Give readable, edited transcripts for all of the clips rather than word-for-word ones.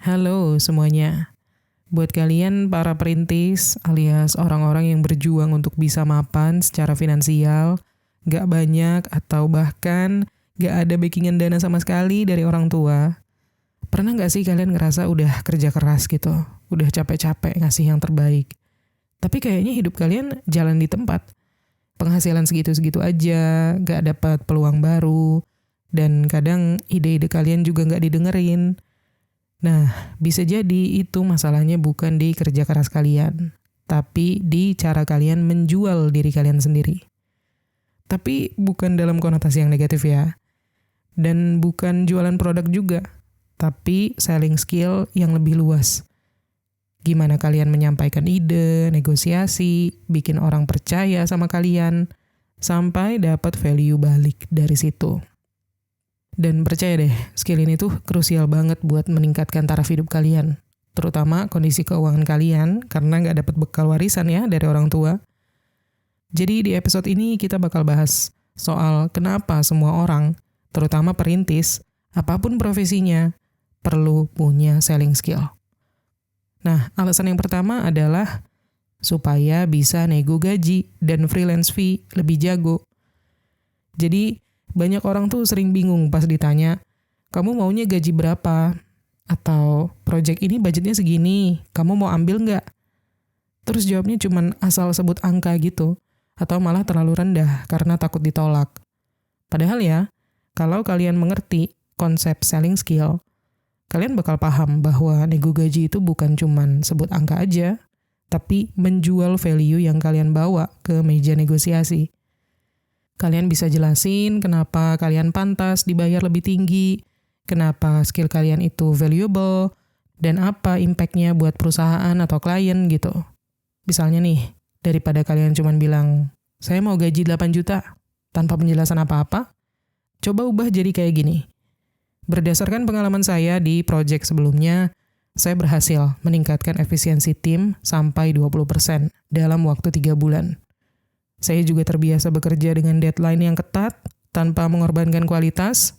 Halo semuanya. Buat kalian para perintis alias orang-orang yang berjuang untuk bisa mapan secara finansial, gak banyak atau bahkan gak ada backingan dana sama sekali dari orang tua, pernah gak sih kalian ngerasa udah kerja keras gitu, udah capek-capek ngasih yang terbaik, tapi kayaknya hidup kalian jalan di tempat, penghasilan segitu-segitu aja, gak dapat peluang baru, dan kadang ide-ide kalian juga gak didengerin. Nah, bisa jadi itu masalahnya bukan di kerja keras kalian, tapi di cara kalian menjual diri kalian sendiri. Tapi bukan dalam konotasi yang negatif ya. Dan bukan jualan produk juga, tapi selling skill yang lebih luas. Gimana kalian menyampaikan ide, negosiasi, bikin orang percaya sama kalian, sampai dapat value balik dari situ. Dan percaya deh, skill ini tuh krusial banget buat meningkatkan taraf hidup kalian. Terutama kondisi keuangan kalian, karena nggak dapat bekal warisan ya dari orang tua. Jadi di episode ini kita bakal bahas soal kenapa semua orang, terutama perintis, apapun profesinya, perlu punya selling skill. Nah, alasan yang pertama adalah supaya bisa nego gaji dan freelance fee lebih jago. Jadi, banyak orang tuh sering bingung pas ditanya, kamu maunya gaji berapa? Atau project ini budgetnya segini, kamu mau ambil nggak? Terus jawabnya cuman asal sebut angka gitu, atau malah terlalu rendah karena takut ditolak. Padahal ya, kalau kalian mengerti konsep selling skill, kalian bakal paham bahwa nego gaji itu bukan cuman sebut angka aja, tapi menjual value yang kalian bawa ke meja negosiasi. Kalian bisa jelasin kenapa kalian pantas dibayar lebih tinggi, kenapa skill kalian itu valuable, dan apa impact-nya buat perusahaan atau klien gitu. Misalnya nih, daripada kalian cuma bilang, saya mau gaji 8 juta, tanpa penjelasan apa-apa, coba ubah jadi kayak gini. Berdasarkan pengalaman saya di project sebelumnya, saya berhasil meningkatkan efisiensi tim sampai 20% dalam waktu 3 bulan. Saya juga terbiasa bekerja dengan deadline yang ketat, tanpa mengorbankan kualitas.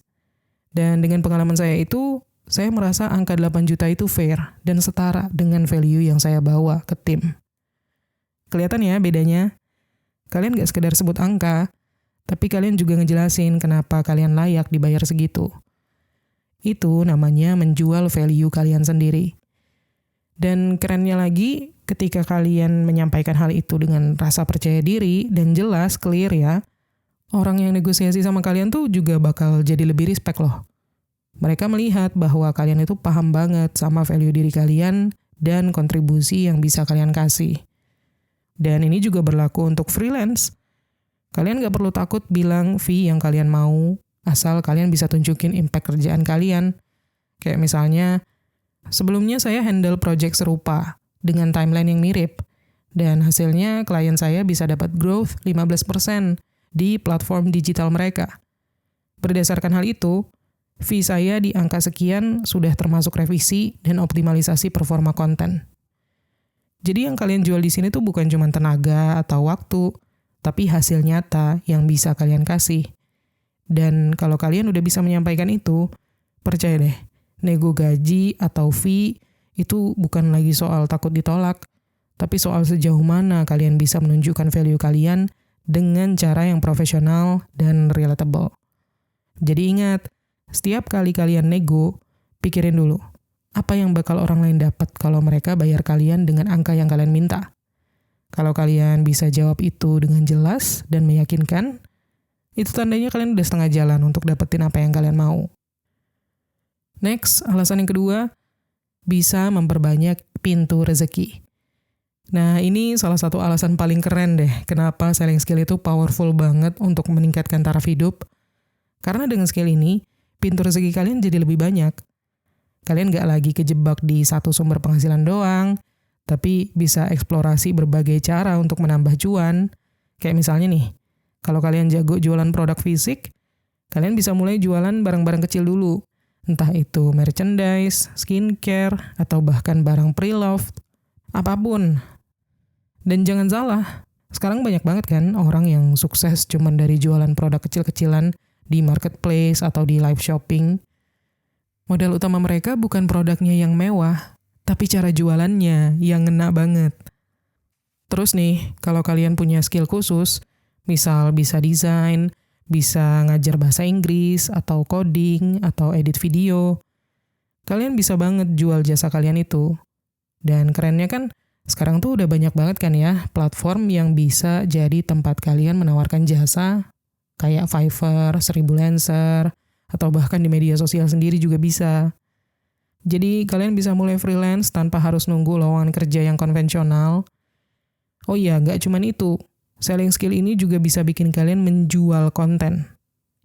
Dan dengan pengalaman saya itu, saya merasa angka 8 juta itu fair dan setara dengan value yang saya bawa ke tim. Kelihatan ya bedanya? Kalian gak sekedar sebut angka, tapi kalian juga ngejelasin kenapa kalian layak dibayar segitu. Itu namanya menjual value kalian sendiri. Dan kerennya lagi, ketika kalian menyampaikan hal itu dengan rasa percaya diri dan jelas, clear ya, orang yang negosiasi sama kalian tuh juga bakal jadi lebih respect loh. Mereka melihat bahwa kalian itu paham banget sama value diri kalian dan kontribusi yang bisa kalian kasih. Dan ini juga berlaku untuk freelance. Kalian gak perlu takut bilang fee yang kalian mau, asal kalian bisa tunjukin impact kerjaan kalian. Kayak misalnya, sebelumnya saya handle project serupa dengan timeline yang mirip, dan hasilnya klien saya bisa dapat growth 15% di platform digital mereka. Berdasarkan hal itu, fee saya di angka sekian sudah termasuk revisi dan optimalisasi performa konten. Jadi yang kalian jual di sini tuh bukan cuma tenaga atau waktu, tapi hasil nyata yang bisa kalian kasih. Dan kalau kalian udah bisa menyampaikan itu, percaya deh, nego gaji atau fee itu bukan lagi soal takut ditolak, tapi soal sejauh mana kalian bisa menunjukkan value kalian dengan cara yang profesional dan relatable. Jadi ingat, setiap kali kalian nego, pikirin dulu, apa yang bakal orang lain dapat kalau mereka bayar kalian dengan angka yang kalian minta. Kalau kalian bisa jawab itu dengan jelas dan meyakinkan, itu tandanya kalian udah setengah jalan untuk dapetin apa yang kalian mau. Next, alasan yang kedua, bisa memperbanyak pintu rezeki. Nah, ini salah satu alasan paling keren deh, kenapa selling skill itu powerful banget untuk meningkatkan taraf hidup. Karena dengan skill ini, pintu rezeki kalian jadi lebih banyak. Kalian gak lagi kejebak di satu sumber penghasilan doang, tapi bisa eksplorasi berbagai cara untuk menambah cuan. Kayak misalnya nih, kalau kalian jago jualan produk fisik, kalian bisa mulai jualan barang-barang kecil dulu. Entah itu merchandise, skincare, atau bahkan barang pre-loved, apapun. Dan jangan salah, sekarang banyak banget kan orang yang sukses cuman dari jualan produk kecil-kecilan di marketplace atau di live shopping. Modal utama mereka bukan produknya yang mewah, tapi cara jualannya yang ngena banget. Terus nih, kalau kalian punya skill khusus, misal bisa desain, bisa ngajar bahasa Inggris, atau coding, atau edit video, kalian bisa banget jual jasa kalian itu. Dan kerennya kan, sekarang tuh udah banyak banget kan ya, platform yang bisa jadi tempat kalian menawarkan jasa, kayak Fiverr, 1000 Lancer, atau bahkan di media sosial sendiri juga bisa. Jadi kalian bisa mulai freelance tanpa harus nunggu lowongan kerja yang konvensional. Oh iya, nggak cuman itu. Selling skill ini juga bisa bikin kalian menjual konten.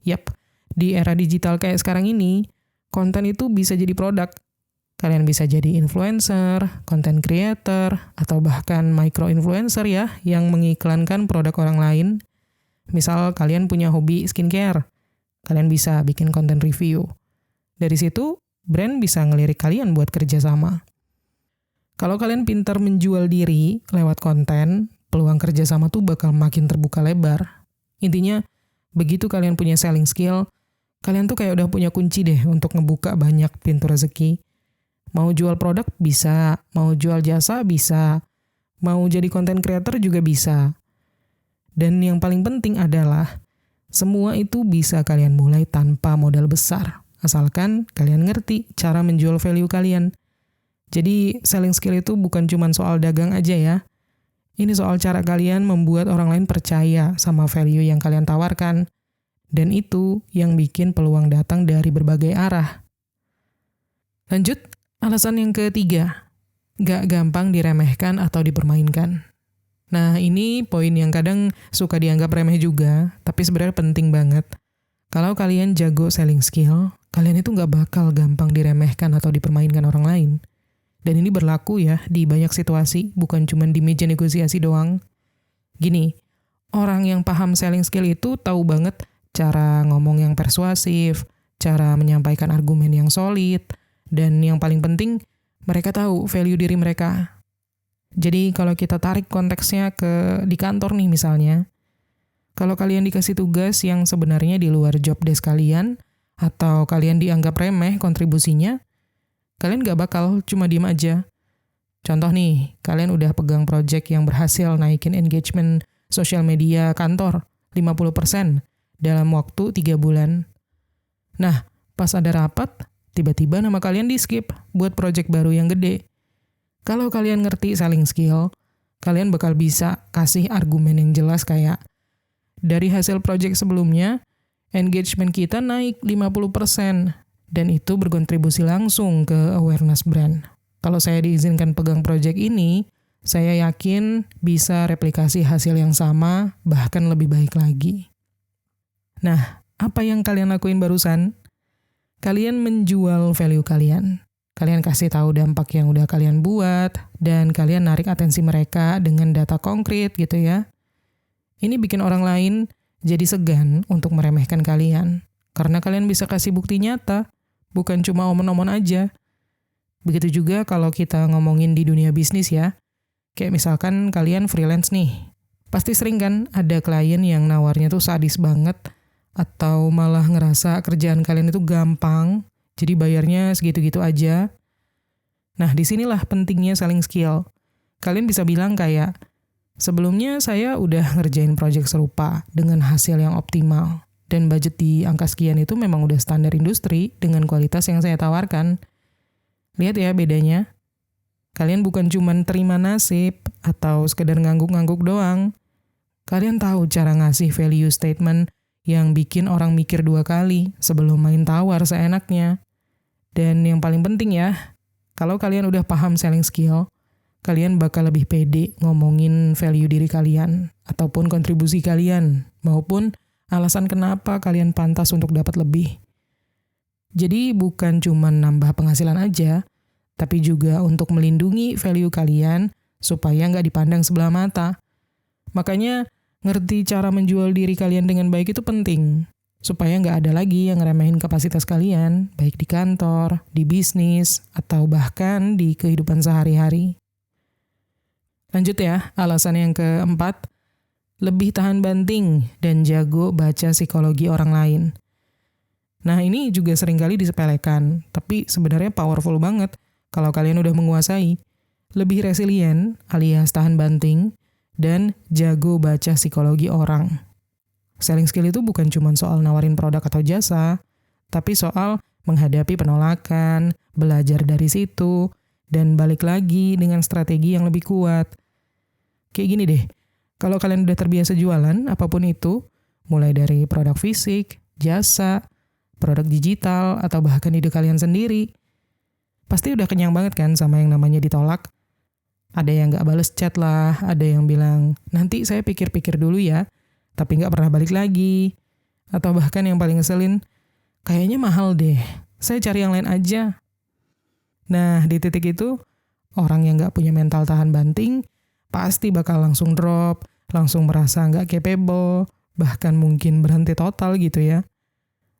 Yap, di era digital kayak sekarang ini, konten itu bisa jadi produk. Kalian bisa jadi influencer, content creator, atau bahkan micro-influencer ya, yang mengiklankan produk orang lain. Misal kalian punya hobi skincare, kalian bisa bikin konten review. Dari situ, brand bisa ngelirik kalian buat kerja sama. Kalau kalian pintar menjual diri lewat konten, peluang kerjasama tuh bakal makin terbuka lebar. Intinya, begitu kalian punya selling skill, kalian tuh kayak udah punya kunci deh untuk ngebuka banyak pintu rezeki. Mau jual produk bisa, mau jual jasa bisa, mau jadi content creator juga bisa. Dan yang paling penting adalah, semua itu bisa kalian mulai tanpa modal besar, asalkan kalian ngerti cara menjual value kalian. Jadi, selling skill itu bukan cuma soal dagang aja ya. Ini soal cara kalian membuat orang lain percaya sama value yang kalian tawarkan. Dan itu yang bikin peluang datang dari berbagai arah. Lanjut, alasan yang ketiga. Gak gampang diremehkan atau dipermainkan. Nah, ini poin yang kadang suka dianggap remeh juga, tapi sebenarnya penting banget. Kalau kalian jago selling skill, kalian itu gak bakal gampang diremehkan atau dipermainkan orang lain. Dan ini berlaku ya di banyak situasi, bukan cuma di meja negosiasi doang. Gini, orang yang paham selling skill itu tahu banget cara ngomong yang persuasif, cara menyampaikan argumen yang solid, dan yang paling penting, mereka tahu value diri mereka. Jadi kalau kita tarik konteksnya di kantor nih misalnya, kalau kalian dikasih tugas yang sebenarnya di luar job desk kalian, atau kalian dianggap remeh kontribusinya, kalian gak bakal cuma diem aja. Contoh nih, kalian udah pegang project yang berhasil naikin engagement sosial media kantor 50% dalam waktu 3 bulan. Nah, pas ada rapat, tiba-tiba nama kalian di-skip buat project baru yang gede. Kalau kalian ngerti selling skill, kalian bakal bisa kasih argumen yang jelas kayak, dari hasil project sebelumnya, engagement kita naik 50%. Dan itu berkontribusi langsung ke awareness brand. Kalau saya diizinkan pegang project ini, saya yakin bisa replikasi hasil yang sama, bahkan lebih baik lagi. Nah, apa yang kalian lakuin barusan? Kalian menjual value kalian. Kalian kasih tahu dampak yang udah kalian buat, dan kalian narik atensi mereka dengan data konkret gitu ya. Ini bikin orang lain jadi segan untuk meremehkan kalian. Karena kalian bisa kasih bukti nyata, bukan cuma omong-omong aja. Begitu juga kalau kita ngomongin di dunia bisnis ya. Kayak misalkan kalian freelance nih. Pasti sering kan ada klien yang nawarnya tuh sadis banget, atau malah ngerasa kerjaan kalian itu gampang, jadi bayarnya segitu-gitu aja. Nah, disinilah pentingnya selling skill. Kalian bisa bilang kayak, sebelumnya saya udah ngerjain project serupa dengan hasil yang optimal. Dan budget di angka sekian itu memang udah standar industri dengan kualitas yang saya tawarkan. Lihat ya bedanya. Kalian bukan cuma terima nasib atau sekedar ngangguk-ngangguk doang. Kalian tahu cara ngasih value statement yang bikin orang mikir 2 kali sebelum main tawar seenaknya. Dan yang paling penting ya, kalau kalian udah paham selling skill, kalian bakal lebih pede ngomongin value diri kalian, ataupun kontribusi kalian, maupun alasan kenapa kalian pantas untuk dapat lebih. Jadi bukan cuma nambah penghasilan aja, tapi juga untuk melindungi value kalian supaya nggak dipandang sebelah mata. Makanya ngerti cara menjual diri kalian dengan baik itu penting, supaya nggak ada lagi yang ngeremehin kapasitas kalian, baik di kantor, di bisnis, atau bahkan di kehidupan sehari-hari. Lanjut ya, alasan yang keempat, lebih tahan banting dan jago baca psikologi orang lain. Nah, ini juga seringkali disepelekan, tapi sebenarnya powerful banget kalau kalian udah menguasai. Lebih resilient alias tahan banting, dan jago baca psikologi orang. Selling skill itu bukan cuma soal nawarin produk atau jasa, tapi soal menghadapi penolakan, belajar dari situ, dan balik lagi dengan strategi yang lebih kuat. Kayak gini deh, kalau kalian udah terbiasa jualan, apapun itu, mulai dari produk fisik, jasa, produk digital, atau bahkan ide kalian sendiri, pasti udah kenyang banget kan sama yang namanya ditolak. Ada yang gak bales chat lah, ada yang bilang, nanti saya pikir-pikir dulu ya, tapi gak pernah balik lagi. Atau bahkan yang paling ngeselin, kayaknya mahal deh, saya cari yang lain aja. Nah, di titik itu, orang yang gak punya mental tahan banting, pasti bakal langsung drop, langsung merasa gak capable, bahkan mungkin berhenti total gitu ya.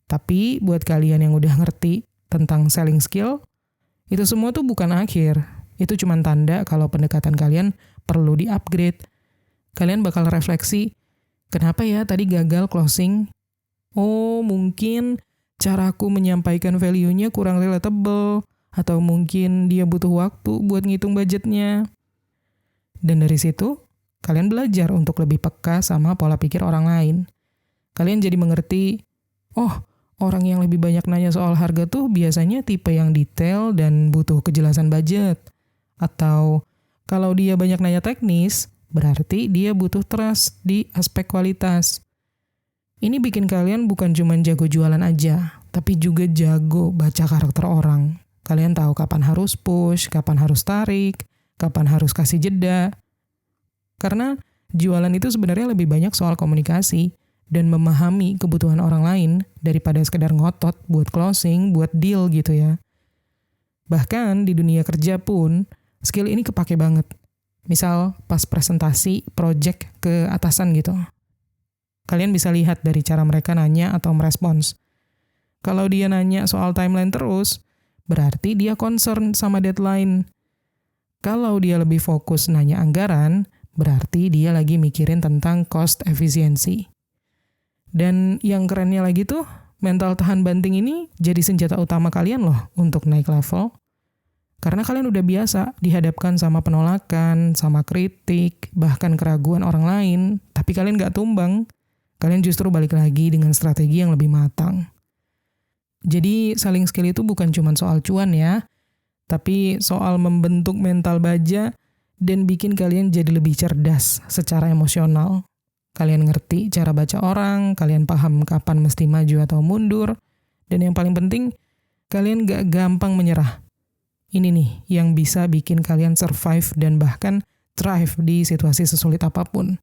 Tapi buat kalian yang udah ngerti tentang selling skill, itu semua tuh bukan akhir. Itu cuma tanda kalau pendekatan kalian perlu di-upgrade. Kalian bakal refleksi, kenapa ya tadi gagal closing? Oh, mungkin caraku menyampaikan value-nya kurang relatable, atau mungkin dia butuh waktu buat ngitung budgetnya. Dan dari situ, kalian belajar untuk lebih peka sama pola pikir orang lain. Kalian jadi mengerti, oh, orang yang lebih banyak nanya soal harga tuh biasanya tipe yang detail dan butuh kejelasan budget. Atau kalau dia banyak nanya teknis, berarti dia butuh trust di aspek kualitas. Ini bikin kalian bukan cuma jago jualan aja, tapi juga jago baca karakter orang. Kalian tahu kapan harus push, kapan harus tarik, kapan harus kasih jeda. Karena jualan itu sebenarnya lebih banyak soal komunikasi dan memahami kebutuhan orang lain daripada sekedar ngotot buat closing, buat deal gitu ya. Bahkan di dunia kerja pun, skill ini kepake banget. Misal pas presentasi project ke atasan gitu. Kalian bisa lihat dari cara mereka nanya atau merespons. Kalau dia nanya soal timeline terus, berarti dia concern sama deadline. Kalau dia lebih fokus nanya anggaran, berarti dia lagi mikirin tentang cost efisiensi. Dan yang kerennya lagi tuh, mental tahan banting ini jadi senjata utama kalian loh untuk naik level. Karena kalian udah biasa dihadapkan sama penolakan, sama kritik, bahkan keraguan orang lain, tapi kalian gak tumbang. Kalian justru balik lagi dengan strategi yang lebih matang. Jadi selling skill itu bukan cuma soal cuan ya, tapi soal membentuk mental baja dan bikin kalian jadi lebih cerdas secara emosional. Kalian ngerti cara baca orang, kalian paham kapan mesti maju atau mundur, dan yang paling penting, kalian gak gampang menyerah. Ini nih yang bisa bikin kalian survive dan bahkan thrive di situasi sesulit apapun.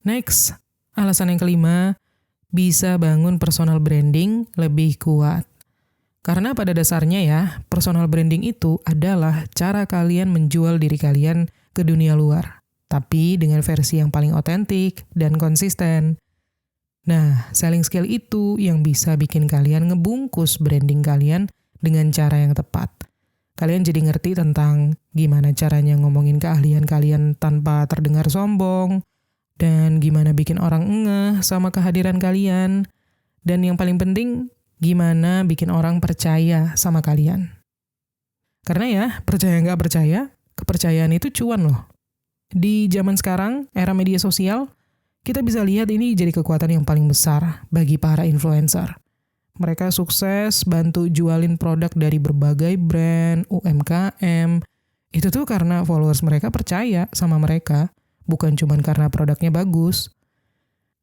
Next, alasan yang kelima, bisa bangun personal branding lebih kuat. Karena pada dasarnya ya, personal branding itu adalah cara kalian menjual diri kalian ke dunia luar. Tapi dengan versi yang paling otentik dan konsisten. Nah, selling skill itu yang bisa bikin kalian ngebungkus branding kalian dengan cara yang tepat. Kalian jadi ngerti tentang gimana caranya ngomongin keahlian kalian tanpa terdengar sombong, dan gimana bikin orang ngeh sama kehadiran kalian, dan yang paling penting, gimana bikin orang percaya sama kalian. Karena ya, percaya nggak percaya, kepercayaan itu cuan loh. Di zaman sekarang, era media sosial, kita bisa lihat ini jadi kekuatan yang paling besar bagi para influencer. Mereka sukses bantu jualin produk dari berbagai brand, UMKM. Itu tuh karena followers mereka percaya sama mereka, bukan cuma karena produknya bagus.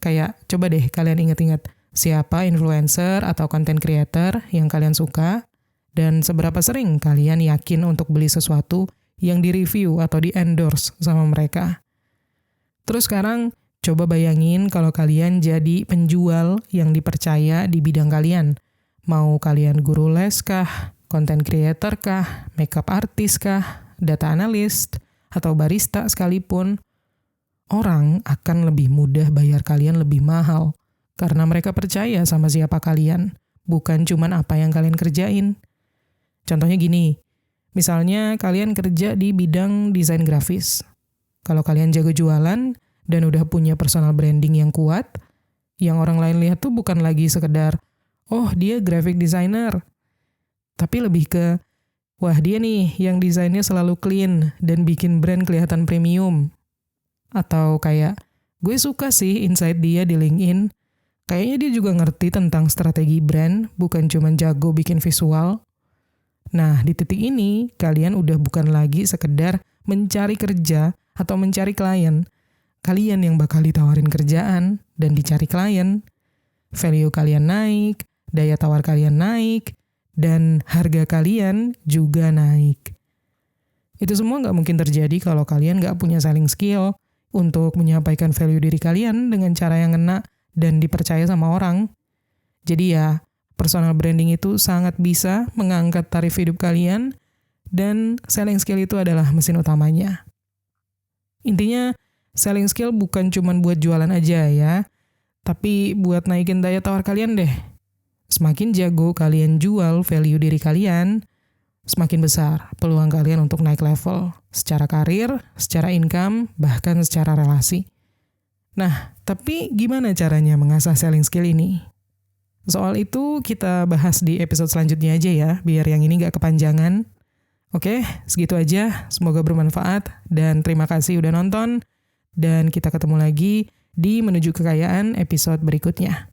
Kayak, coba deh kalian ingat-ingat, siapa influencer atau content creator yang kalian suka, dan seberapa sering kalian yakin untuk beli sesuatu yang di-review atau di-endorse sama mereka. Terus sekarang, coba bayangin kalau kalian jadi penjual yang dipercaya di bidang kalian. Mau kalian guru les kah, content creator kah, makeup artist kah, data analyst, atau barista sekalipun, orang akan lebih mudah bayar kalian lebih mahal karena mereka percaya sama siapa kalian, bukan cuman apa yang kalian kerjain. Contohnya gini, misalnya kalian kerja di bidang desain grafis. Kalau kalian jago jualan, dan udah punya personal branding yang kuat, yang orang lain lihat tuh bukan lagi sekedar, oh dia graphic designer. Tapi lebih ke, wah dia nih yang desainnya selalu clean dan bikin brand kelihatan premium. Atau kayak, gue suka sih insight dia di LinkedIn. Kayaknya dia juga ngerti tentang strategi brand, bukan cuma jago bikin visual. Nah, di titik ini, kalian udah bukan lagi sekedar mencari kerja atau mencari klien. Kalian yang bakal ditawarin kerjaan dan dicari klien. Value kalian naik, daya tawar kalian naik, dan harga kalian juga naik. Itu semua nggak mungkin terjadi kalau kalian nggak punya selling skill untuk menyampaikan value diri kalian dengan cara yang ngena dan dipercaya sama orang. Jadi ya, personal branding itu sangat bisa mengangkat tarif hidup kalian, dan selling skill itu adalah mesin utamanya. Intinya, selling skill bukan cuma buat jualan aja ya, tapi buat naikin daya tawar kalian deh. Semakin jago kalian jual value diri kalian, semakin besar peluang kalian untuk naik level secara karir, secara income, bahkan secara relasi. Nah, tapi gimana caranya mengasah selling skill ini? Soal itu kita bahas di episode selanjutnya aja ya, biar yang ini gak kepanjangan. Oke, segitu aja. Semoga bermanfaat dan terima kasih udah nonton. Dan kita ketemu lagi di Menuju Kekayaan episode berikutnya.